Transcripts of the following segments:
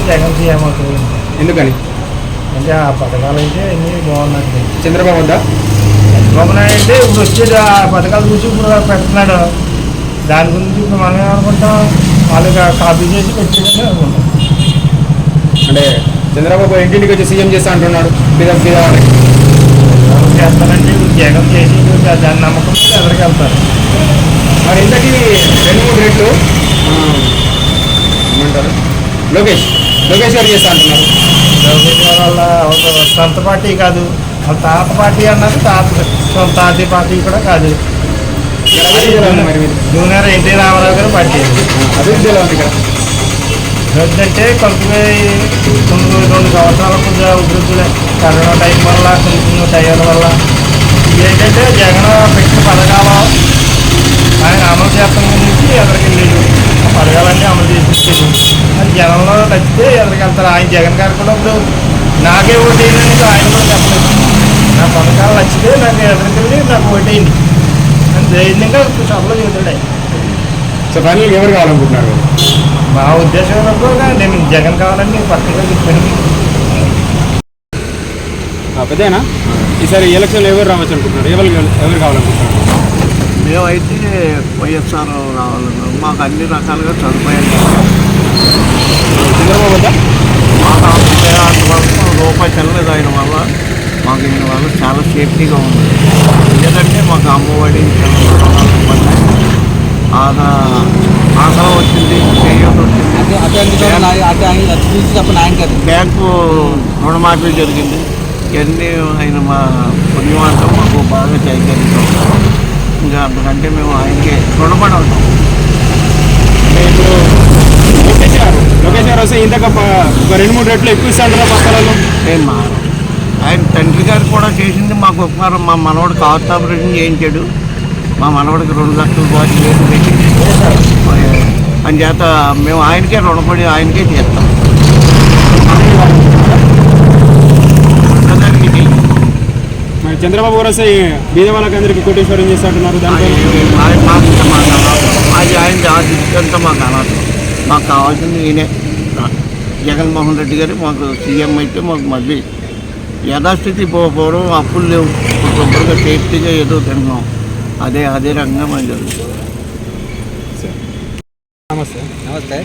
Jagan CM అవుతుంది. ఎందుకని? అంటే ఆ పథకాలు అయితే అన్నీ బాగున్నాయి. చంద్రబాబు వద్దా? చంద్రబాబు నాయుడు అంటే ఇప్పుడు వచ్చేది ఆ పథకాలు చూసి ఇప్పుడు పెడుతున్నాడు. దాని గురించి ఇప్పుడు మనం ఏమనుకుంటాం, వాళ్ళకి కాపీ చేసి పెట్టేదని అనుకుంటాం. అంటే చంద్రబాబు ఇంటింటికి వచ్చి సీఎం చేస్తా అంటున్నాడు. చేస్తానంటే జగన్ చేసి దాని నమ్మకం ఎదురుకి వెళ్తారు. మరి ఇంతకీ 2-3 రేట్లు ఏమంటారు లోకేష్ గారు చేస్తా అంటున్నారు. లోకేష్ వల్ల ఒక సొంత పార్టీ కాదు, వాళ్ళ తాత పార్టీ అన్నది సొంత పార్టీ కూడా కాదు. మరి జూనియర్ ఎన్టీ రామారావు గారు పార్టీ అభివృద్ధి ఎలా ఉంది ఇక్కడ? అభివృద్ధి అంటే కొంచెం 2 సంవత్సరాల కొద్దిగా అభివృద్ధి కరోనా టైం వల్ల కొంచెం టైం వల్ల ఏంటంటే జగన్ పెట్టిన పథకాలు ఆయన అమలు చేస్తాం నుంచి ఎదురుకి వెళ్ళేది. ఆ పథకాలన్నీ అమలు చేసి అది జనంలో నచ్చితే ఎదురుకి వెళ్తారు. ఆయన జగన్ గారు కూడా ఇప్పుడు నాకే ఓటేయండి ఆయన కూడా చెప్పలేదు. నా పథకాలు నచ్చితే నాకు ఎదురుకి వెళ్ళి నాకు ఓటేయండి అని ధైర్యంగా సభలో చెబుతాడు ఆయన. సో ఫైనల్గా ఎవరు కావాలనుకుంటున్నారు? మా ఉద్దేశం కూడా నేను జగన్ కావాలని పక్కగా చెప్పాను. పెద్దనా ఈసారి ఎలక్షన్లో ఎవరు రావచ్చు అనుకుంటున్నారు? ఎవరు కావాలనుకుంటున్నారు? మేమైతే వైఎస్ఆర్ రావాలన్నాం. మాకు అన్ని రకాలుగా సదుపాయాలు చంద్రబాబు వద్దా? మాకు అంతవరకు రూపాయి చెల్లలేదు ఆయన వల్ల. మాకు ఈయన వల్ల చాలా సేఫ్టీగా ఉంది. ఎందుకంటే మాకు అమ్మఒడి ఆదా వచ్చింది, చేయూత వచ్చింది, బ్యాంకు రుణమాఫీ జరిగింది. ఇవన్నీ ఆయన మా పుణ్యవంతం మాకు బాగా చేయగలుగుతాం. ఇంకా అంతకంటే మేము ఆయనకే రుణపడి ఉంటాం. అంటే ఇప్పుడు లోకేష్ గారు వస్తే ఇంతక 2-3 రేట్లు ఎక్కువ ఇస్తాంటారా పక్కలలో? ఏం మారు ఆయన తండ్రి గారు కూడా చేసింది మాకు ఉపకారం. మా మనవాడికి హార్ట్ ఆపరేషన్ చేయించాడు. మా మనవాడికి 2 లక్షల రూపాయలు చేసి పెట్టి అని చేత మేము ఆయనకే రుణపడి ఆయనకే చేస్తాం. మరి చంద్రబాబు గారు వస్తే బీద వాళ్ళకి అందరికీ కోటేశ్వరం చేస్తాంటున్నారు. అది ఆయన ఆదిత్యంతా మాకు అనాథం. మాకు కావాల్సింది ఈయనే జగన్మోహన్ రెడ్డి గారు. మాకు సీఎం అయితే మాకు మళ్ళీ యథాస్థితి పూర్వం అప్పులు లేవు, శుభ్రంగా సేఫ్టీగా ఏదో తిన్నాం. అదే రకంగా మనం జరుగుతుంది. నమస్తే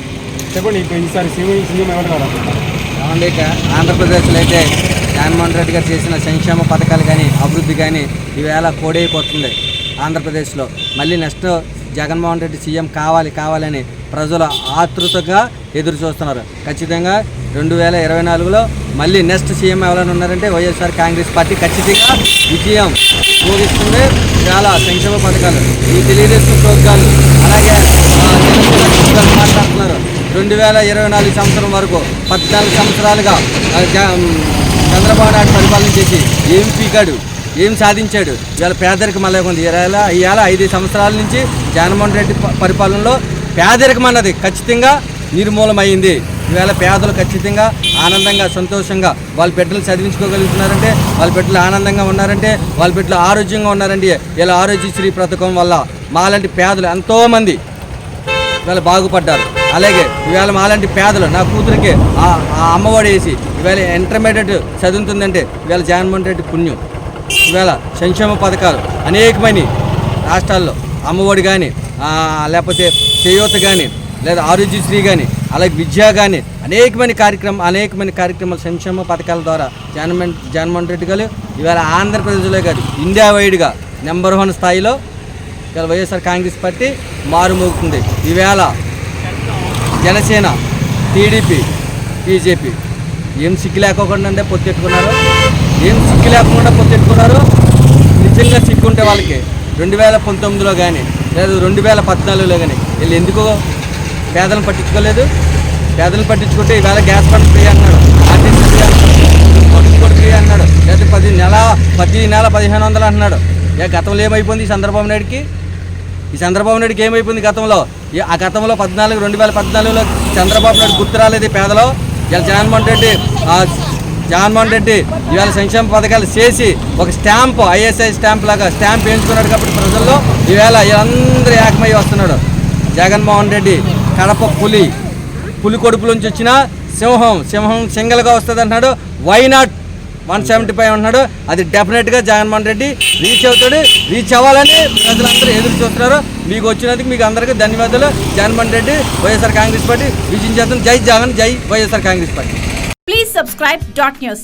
చెప్పండి, ఈసారి సీఎం ఎవరు కావాలనుకుంటారు? ఇక ఆంధ్రప్రదేశ్లో అయితే జగన్మోహన్ రెడ్డి గారు చేసిన సంక్షేమ పథకాలు కానీ అభివృద్ధి కానీ ఈవేళ కోడైపోతుంది. ఆంధ్రప్రదేశ్లో మళ్ళీ నెక్స్ట్ జగన్మోహన్ రెడ్డి సీఎం కావాలని ప్రజలు ఆతృతగా ఎదురు చూస్తున్నారు. ఖచ్చితంగా 2024లో మళ్ళీ నెక్స్ట్ సీఎం ఎవరైనా ఉన్నారంటే వైఎస్ఆర్ కాంగ్రెస్ పార్టీ ఖచ్చితంగా విజయం భోగిస్తుంది. చాలా సంక్షేమ పథకాలు, ఈ తెలుగుదేశం ప్రోగ్రాలు, అలాగే మాట్లాడుతున్నారు. 2024 సంవత్సరం వరకు 14 సంవత్సరాలుగా చంద్రబాబు నాయుడు పరిపాలన చేసి ఏం పీకాడు, ఏం సాధించాడు? ఇవాళ పేదరికం మళ్ళీ ఉంది. ఇవాళ 5 సంవత్సరాల నుంచి జగన్మోహన్ రెడ్డి పరిపాలనలో పేదరికం అన్నది ఖచ్చితంగా నిర్మూలమైంది. ఈవేళ పేదలు ఖచ్చితంగా ఆనందంగా సంతోషంగా వాళ్ళ బిడ్డలు చదివించుకోగలుగుతున్నారంటే, వాళ్ళ బిడ్డలు ఆనందంగా ఉన్నారంటే, వాళ్ళ బిడ్డలు ఆరోగ్యంగా ఉన్నారంటే ఇలా ఆరోగ్యశ్రీ పథకం వల్ల మాలాంటి పేదలు ఎంతోమంది ఇవాళ బాగుపడ్డారు. అలాగే ఈవేళ మాలాంటి పేదలు, నా కూతురికి ఆ అమ్మఒడి వేసి ఈవేళ ఇంటర్మీడియట్ చదువుతుందంటే ఈవేళ జగన్మోహన్ రెడ్డి పుణ్యం. ఈవేళ సంక్షేమ పథకాలు అనేకమైన రాష్ట్రాల్లో అమ్మఒడి కానీ, లేకపోతే చేయూత కానీ, లేదా ఆరోగ్యశ్రీ కానీ, అలాగే విద్య కానీ అనేకమైన కార్యక్రమాలు సంక్షేమ పథకాల ద్వారా జగన్మోహన్ రెడ్డి గారు ఈవేళ ఆంధ్రప్రదేశ్లో కాదు ఇండియా వైడ్గా నెంబర్ 1 స్థాయిలో ఇవాళ వైఎస్ఆర్ కాంగ్రెస్ పార్టీ మారుమోగుతుంది. ఈవేళ జనసేన, టీడీపీ, బీజేపీ ఏం సిగ్గు లేకుండా పొత్తెట్టుకున్నారు. నిజంగా సిగ్గుంటే వాళ్ళకి 2019లో కానీ లేదా 2014లో కానీ వీళ్ళు ఎందుకో పేదలను పట్టించుకోలేదు. పేదలను పట్టించుకుంటే ఈవేళ గ్యాస్ బండ్ ఫ్రీ అన్నాడు, ఆర్టీసీ ఫ్రీ అన్నాడు, కూడా ఫ్రీ అన్నాడు, లేదా ప్రతి నెల 1500 అంటున్నాడు. గతంలో ఏమైపోయింది ఈ చంద్రబాబు నాయుడికి ఏమైపోయింది గతంలో? ఆ గతంలో 2014లో చంద్రబాబు నాయుడు గుర్తు రాలేదు పేదలో. ఇలా జగన్మోహన్ రెడ్డి ఇవాళ సంక్షేమ పథకాలు చేసి ఒక స్టాంపు, ఐఎస్ఐ స్టాంప్ లాగా స్టాంప్ వేయించుకున్నాడు. కాబట్టి ప్రజల్లో ఈవేళ వీళ్ళందరూ ఏకమై వస్తున్నాడు. జగన్మోహన్ రెడ్డి కడప పులి కొడుపులోంచి వచ్చిన సింహం సింగిల్గా వస్తుంది అంటున్నాడు. వై నాట్ 175 అంటున్నాడు. అది డెఫినెట్గా జగన్మోహన్ రెడ్డి రీచ్ అవుతాడు. రీచ్ అవ్వాలని ప్రజలందరూ ఎదురు చూస్తున్నారు. మీకు వచ్చినందుకు మీకు అందరికీ ధన్యవాదాలు. జగన్మోహన్ రెడ్డి, వైఎస్ఆర్ కాంగ్రెస్ పార్టీ విజయం చేస్తుంది. జై జగన్, జై YSR Congress party. Please subscribe .news.